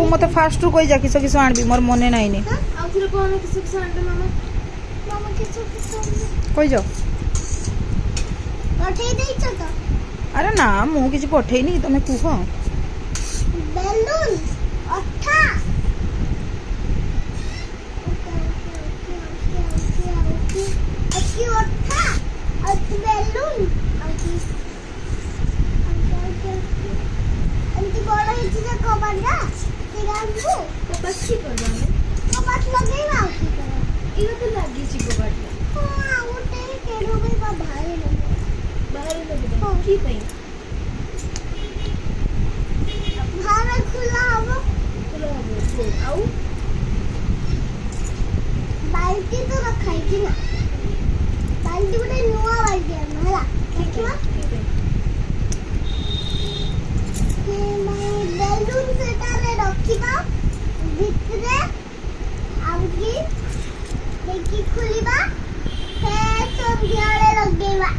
ଆଉ ମତେ ଫାଷ୍ଟରୁ କହି ଯା କିସ କିସ ଆଣିବି ମୋର ମନେ ନାଇନି ଆଉ ଥରେ କଣ କିସ ଆଣିବେ ମାମା ମାମା କିସ କହି ଯାଅ ପଠେଇ ଦେଇଛ ତ ଆରେ ନା ମୁଁ କିଛି ପଠେଇନି ତମେ କୁହ ବେଲୁନ ଅଠା Aki otta, aki balloon, aki bड़ा ହେଇଛି ଯେ କବାଟଟା ସେଇଟା ଆଣିବୁ କବାଟ କି କରିବା ଆମେ କବାଟ ଲଗେଇବା ଆଉ କି କରିବା ଏଇଟା ତ ଲାଗିଛି କବାଟରେ ହଁ ଆଉ ଗୋଟେ କେଡ଼ୁ ବି ବାହାରେ ଲଗେଇବା କି ପାଇଁ ବାହାରେ ଖୋଲା ହବ ଆଉ ବାଲ୍ଟି ତ ରଖା ହେଇଛି ନା ବାଲ୍ଟି ଗୋଟେ ନୂଆ ବାଲ୍ଟି ଆଣିବା ହେଲା ଦେଖିବା ବେଲୁନ ସେଟାରେ ରଖିବା ଭିତରେ ଆଉକି ଦେଖି ଖୋଲିବା ଫେର ସନ୍ଧ୍ୟାବେଳେ ଲଗେଇବା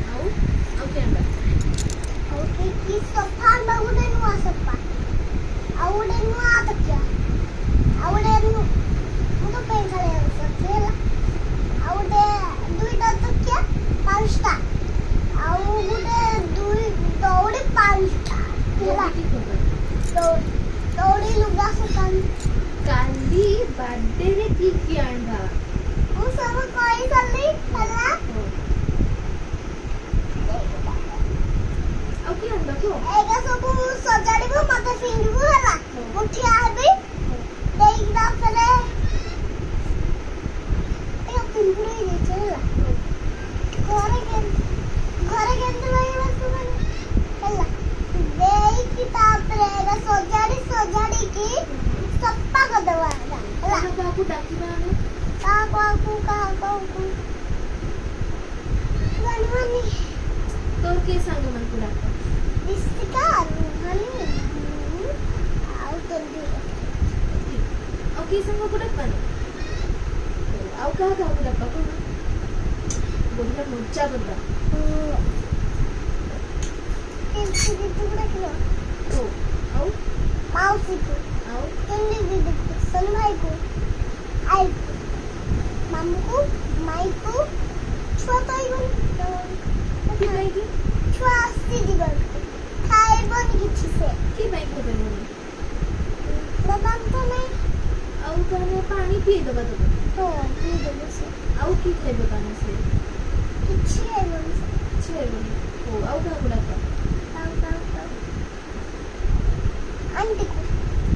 ଆଉ କେନ୍ତା ଆଉ କି ସଫା ଆଣିବା ଗୋଟେ ନୂଆ ସଫା ଆଉ ଗୋଟେ ନୂଆ ତକିଆ ଆଉ ଗୋଟେ ମୁଁ ତ ପେନ୍ ଖାଲି ହେଲା ଆଉ ଗୋଟେ ଦୁଇଟା ତକିଆ ପାଞ୍ଚଟା ଆଉ ଗୋଟେ ଦୌଡ଼ି ପାଞ୍ଚଟା ହେଲା ଦୌଡ଼ି ଲୁଗା ଶୁକାନି କାଲି ବାର୍ଥଡେରେ କି ଆଣିବା ମୁଁ ସବୁ କହି ସାରିଲି ହେଲା ଆଉ କି ଆଣିବା କୁହ ଏଇଟା ସବୁ ସଜାଡ଼ିବୁ ମତେ ଫିଙ୍ଗିବୁ ହେଲା ମୁଁ ଠିଆ ହେବି ଦେଇକିନା ଫେରେ ପିମ୍ପୁଡ଼ି ହେଇଯାଇଛି ହେଲା ଘରେ କେମିତି ରହିବା ସେମାନେ ହେଲା ଦେଇକି ତାପରେ ଏଇଟା ସଜାଡ଼ିକି ସଫା କରିଦେବା ହେଲା କାହାକୁ ଡାକିବା ଆମେ କାହାକୁ ଜାଣିବାନି ତୋର କିଏ ସାଙ୍ଗମାନଙ୍କୁ ଡାକ ରିଷିକା ରୁହାନି ଆଉ ତୋର ଆଉ କିଏ ସାଙ୍ଗକୁ ଡାକବାନି ଆଉ କାହାକୁ ଡାକ କଣ ବଢିଆ ମଜା କରିବା ଆଉ ମାଉସୀକୁ ଆଉ ଦିଦିକୁ ସୋନୁ ଭାଇକୁ ଆଇକୁ ମାମୁକୁ ମାଇକୁ ଛୁଆ ତ ହେଇଗନି ଛୁଆ ଆସିଯିବ ଖାଇବନି କିଛି ସେ କି ପାଇଁ ଖାଇବନି ଦବାନ୍ତ ନାଇଁ ଆଉ ତାହେଲେ ପାଣି ପିଇଦବା ଦେବ ହଁ ପିଇଦେବ ସେ ଆଉ କି ଖାଇବ ତାହେଲେ ସେ କିଛି ଖାଇବନି ହଉ ଆଉ କାହାକୁ ଡାକ ଆଣ୍ଟିକୁ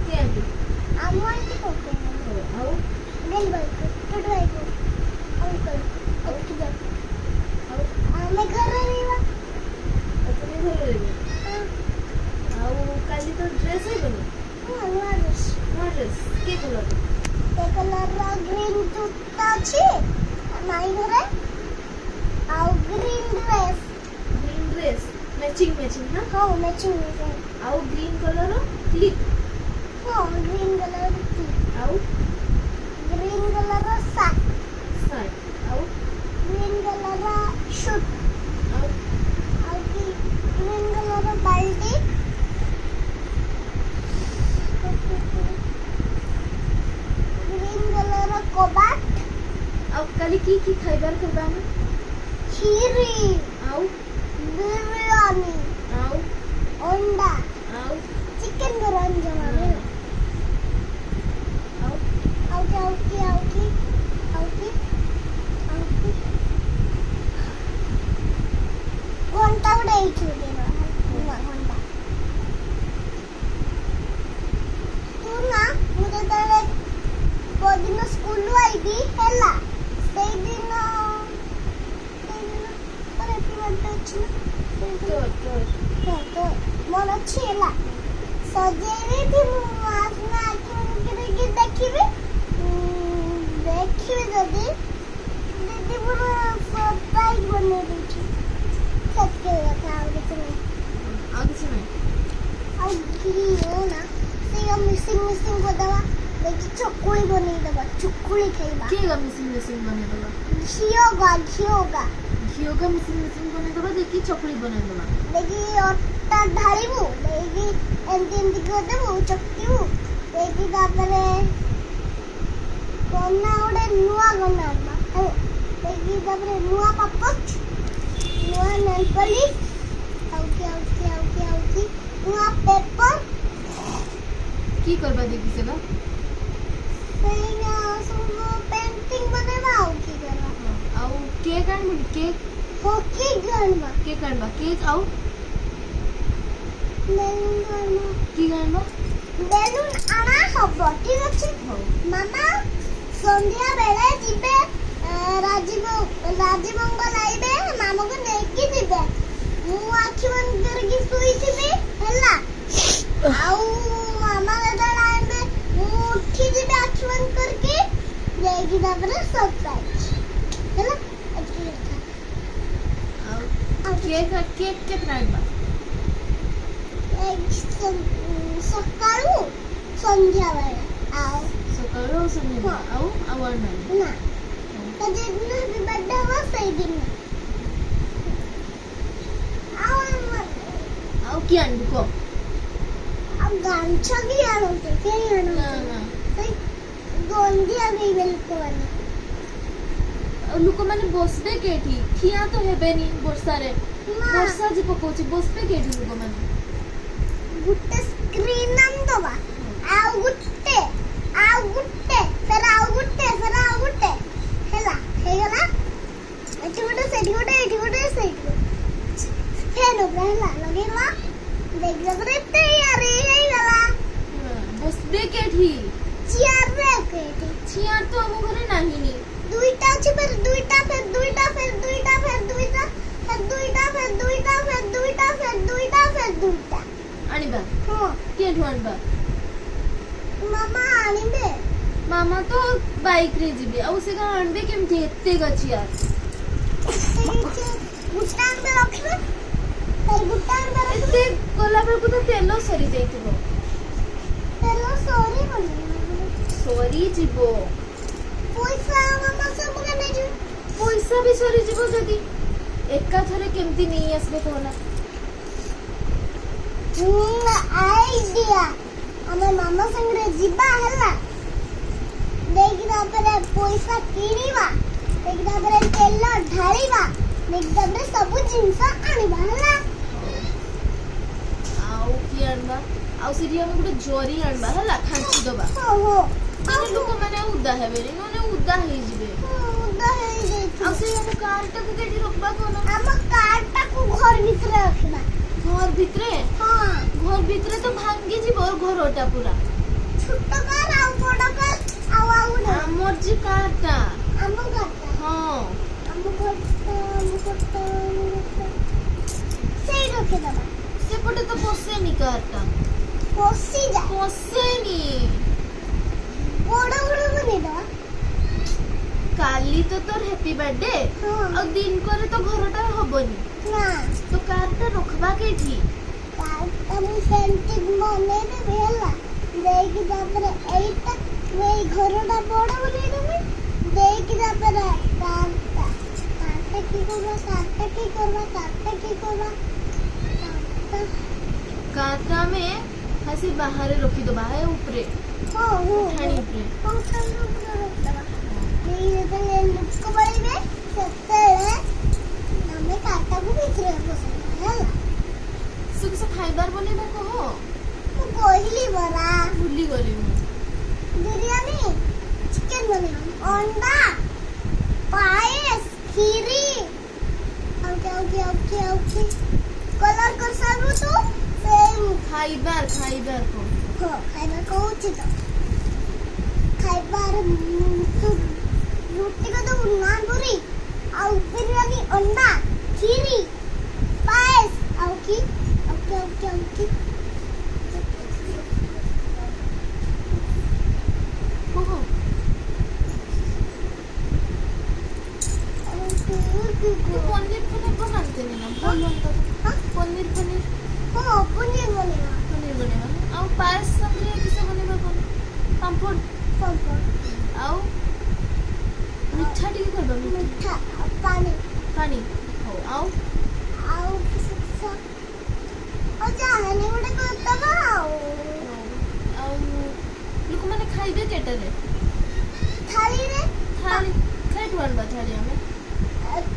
କି ଆଣ୍ଟି ଆମ ଆଣ୍ଟି କହୁଛ ଆଉ ଗେଲ ଭାଇକୁ ଟୁଟୁ ଭାଇକୁ ଅଙ୍କଲ ଆଉ କି ଯାକ ଆଉ ଆମେ ଘରେ ରହିବା ତମେ ଘରେ ରହିବ ଆଉ କାଲି ତ ଡ୍ରେସ୍ ହେଇବନି ନୂଆ ଡ୍ରେସ୍ କି କଲର୍ ଏ କଲର୍ର ଗ୍ରୀନ୍ ଜୁତା ଅଛି ମାଇଁ ଘରେ ଆଉ ଗ୍ରୀନ୍ ଡ୍ରେସ୍ ମ୍ୟାଚିଂ ନା ହଁ ମ୍ୟାଚିଂ ଆଉ ଗ୍ରୀନ୍ କଲର୍ କ୍ଲିପ୍ ହଁ ଗ୍ରୀନ୍ କଲର୍ କ୍ଲିପ୍ ଆଉ ଗ୍ରୀନ୍ କଲର୍ ସାର୍ଟ ଆଉ ଗ୍ରୀନ୍ କଲର୍ ସୁଟ୍ ଆଉ ଗ୍ରୀନ୍ କଲର୍ ବାଲ୍ଟି ଗ୍ରୀନ୍ କଲର୍ କବାଟ ଆଉ କାଲି କି ଖାଇବାର କରିବା ଆମେ କ୍ଷୀରି ଆଉ ବିରିୟାନୀ ଆଉ ଅଣ୍ଡା ଆଉ ଚିକେନ ବିରିୟାନୀ ଜମାରେ ଆଉ ଘଣ୍ଟା ଗୋଟେ ହେଇଛି ଘଣ୍ଟା ତୁ ନା ମୁଁ ଯେତେବେଳେ ପରଦିନ ସ୍କୁଲରୁ ଆଇବି ହେଲା ସେଇଦିନ ମୋର ଅଛି ହେଲା ସଜେଇବି ମୁଁ ଆସିନା ଆଖି ଦେଖିବି ଯଦି ଦିଦି ମୋର ସରପ୍ରାଇଜ ବନେଇ ଦେଇଛି ସେତିକି କଥା ଆଉ କିଛି ନାହିଁ ଆଉ ଘିଅ ନା ସେଇଆ ମିସିଂ କରିଦେବା ଦେଖି ଚକୁଳି ବନେଇଦେବା ଚକୁଳି ଖାଇବା କିଏ ମିସିଂ ବନେଇଦେବା ଘିଅ घिओका मिसिन बनेइदबा देखि चकली बनेइदबा देखि अटा ढालिबु देखि एमती एमती करदेबु चक्कीबु देखि तापरे कोना ओडे नुआ गना देखि तापरे नुआ पापच नुआ नेल पॉलिश आउकी नुआ पेपर की करबा देखि सेला सेना सब पेंटिंग बनेबा आउ की करबा आउ केक आनबो केक होकी गनबा केक आनबा केक आउ बेलून गनबा की आनबा बेलून आना हबो ठीक अछि मामा संध्या बेले जिबे राजीवंगल आइबे मामा को नेकी जिबे मु आखि बंद करके सुईथिबे हला आउ मामा दादा आइबे मु उठी जिबे आखि बंद करके जाएगी तापरे सरप्राइज हला आउ केक केक केक आनबा सकाळू संध्या बेले आउ सकाळो संध्या आउ आनबा ना तो दिन हैप्पी बर्थडे हुआ सही दिन आउ की आनबो को अब गांचा भी आनो ते के आनो ना ना गोंदी आगे बेलको वाला लोक माने बसबे केठी ठिया तो हेबेनी वर्षा रे वर्षा जी पकोची बसबे केठी लोक माने गुट्टे स्क्रीन नम दबा आउ गुट्टे फिर आउ गुट्टे हेला हेगला एठी गुटे सेठी फेन ऊपर हेला लगेला देख जबरे तैयारी हेगला बसबे केठी चेयर रे केठी चियार तो हम घरे नाही नी दुईटा अछि फिर दुईटा फिर दुईटा फिर दुईटा फिर दुईटा फिर दुईटा फिर दुईटा फिर दुईटा फिर दुईटा फिर दुईटा आनिबा हां केठु आनिबा मामा आनिबे मामा तो बाइक रे जिबे आ उसे का आनबे केमती एते गछि यार गुटान में रखबे फिर गुटान में एते गला बेल को तो तेलो सरी जाइतबो तेलो सॉरी बोली सरी जिबो पैसा मामा सब के नै पैसा भी सरी जिबो जदी एका थरे केमती नहीं आसबे कोना आइडिया हमें मामा संगे जिबा हला देखि तापरे पैसा किनिबा देखि तापरे तेल ढालिबा देखि तापरे सब जिंस आनिबा हला आउ की आनबा आउ सिरी हम गुटे जोरी आनबा हला खांची दबा हो हो माने लोक माने उदा हेबे नने उदा हे जिबे उदा हे आउ से हम कार टा को केटी रखबा कोना हम कार्डटा को घर भीतर रखबा घर भितरे हां घर भितरे तो भांगी जिबो घरटा पूरा छोट कार आ बड़ कार आउ हमर जी कारटा हम करता हां हम करता सही रखे दबा सेपटे तो बसेनी कारटा पोसी जा बसेनी बड़ बने दबा काली तो तोर हैप्पी बर्थडे हां और दिन करे तो घरटा हबनी ना तो कारटा रखबा केठी कार्डटा में पेंटिंग बने दे भेला देखि तापरे एटा वे घरटा बड़ बने दे देखि तापरे कार्डटा की करबा कारटा में हसी बाहर रखी दो बाहर ऊपरे हो हो ठाणी ऊपरे फंक्शन में रख दबा ये तो लुक बड़ीबे सत्ते हमें कार्डटा को भीतर पसंद है सुख से खाइबार बनेबा कहो तो कोहिली बरा भूली गली मु बिरयानी चिकन बनेगा अंडा पायस खीरी ओके कलर कर सारू तो सेम खाइबार को हो खाइबार कहूची तो खाइबार तो रोटी को तो नान पूरी आउ बिरयानी अंडा खीरी पायस ओके कहो तो पनीर बनाते नहीं ना बोलो तो पनीर हो पनीर बनेगा आउ पायस संगे किसे बनेबा कोन पापड़ पापड़ आउ मिठा टिके करबा मीठा पानी पानी ପ୍ଲେଟରେ ଥାଳିରେ ଥାଳି ଖାଇଠୁ ଆଣିବା ଥାଳି ଆମେ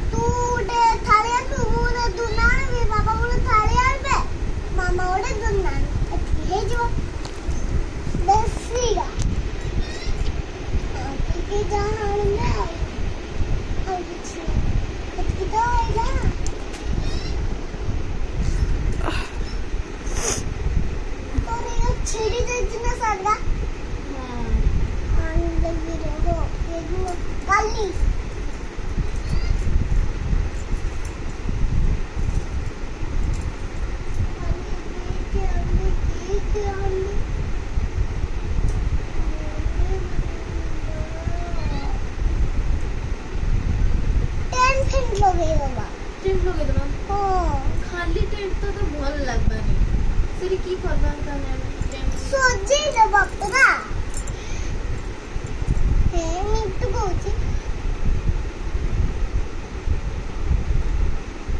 ତୁ ଗୋଟେ ଥାଳି ଆଣିବୁ ମୁଁ ଗୋଟେ ଦୁନା ଆଣିବି ବାବା ଗୋଟେ ଥାଳି ଆଣିବେ ମାମା ଗୋଟେ ଦୁନା ଆଣିବେ ଏତିକି ହେଇଯିବ ବେଶୀଟା ଆଉ ଟିକେ ଯାହା ଆଣିବେ ଆଉ କିଛି ନାହିଁ ଏତିକି ତ ହେଇଗଲା ତୋର ଇଏ ଛିଡ଼ି ଯାଇଛି ନା ଶାଢ଼ୀଟା ଆଣିଦେବି ରେ ହେଇଯିବ କାଲି ଲଗେଇଦବା टेंट ଲଗେଇଦବା ହଁ ଖାଲି टेंट ତ ଭଲ ଲାଗବାନି ସେଠି କି କରବା ତାନେ टेंट ସଜେଇଦବା ପୁରା ହେ ମିଟୁ କହୁଛି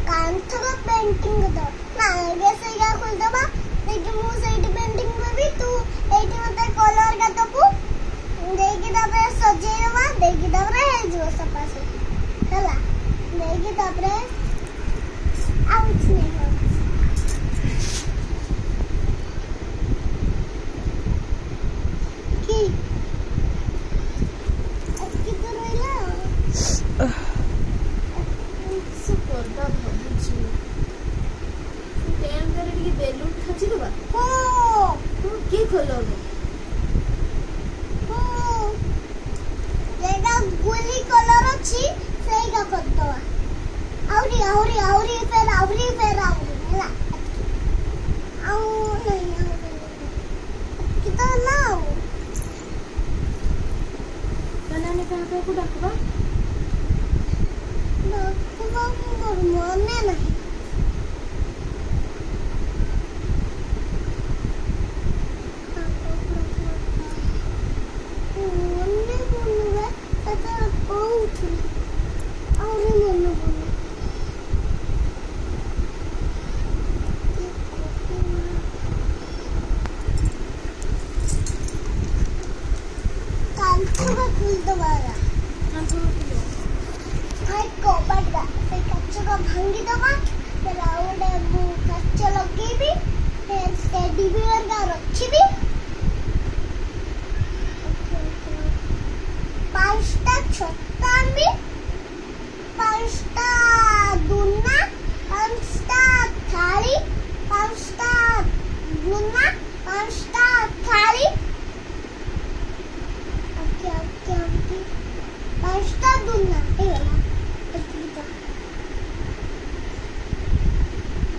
କାନ୍ଥର ପେଣ୍ଟିଂ କରିଦବା ନା ଆଗେ ସେଇଟା ଖୋଲିଦବା ଦେଇକି ମୁଁ ସେଇଠି ପେଣ୍ଟିଂ କରିବି ତୁ ଏଇଠି ମତେ କଲର କା ଦବୁ ଦେଇକି ତାପରେ ସଜେଇଦବା ଦେଇକି ତାପରେ ହେଇଯିବ ସଫାସଫି ହେଲା ଦେଇକି ତାପରେ ଆଉ କିଛି ନାହିଁ କି ଏତିକି ତ ରହିଲା ସେ କରବା ଭାବୁଛି टेंट ରେ ଟିକେ ବେଲୁନ ଖାଚି ଦବା ହଁ ତୁ କି କଲର যেটা গুলি কলর ଅଛି ସେଇଟା କରିଦବା ଆହୁରି ଫେର ହେଲା ଆଉ କି ତ ହେଲା ଆଉ ତାନେ ଆମେ କାହାକୁ ଡାକବା ଡାକିବା ମୋର ମନେ ନାହିଁ ମନେ ପଡୁନି ସେଟା କହୁଥିଲି ଆହୁରି ମନେ ପଡୁନି କାନ୍ଥଟା ଖୋଲିଦବା କବାଟଟା ସେଇ କାଚଟା ଭାଙ୍ଗିଦବା ଆଉ ଗୋଟେ ମୁଁ କାଚ ଲଗେଇବି ଟେଡି ବିୟର ରଖିବି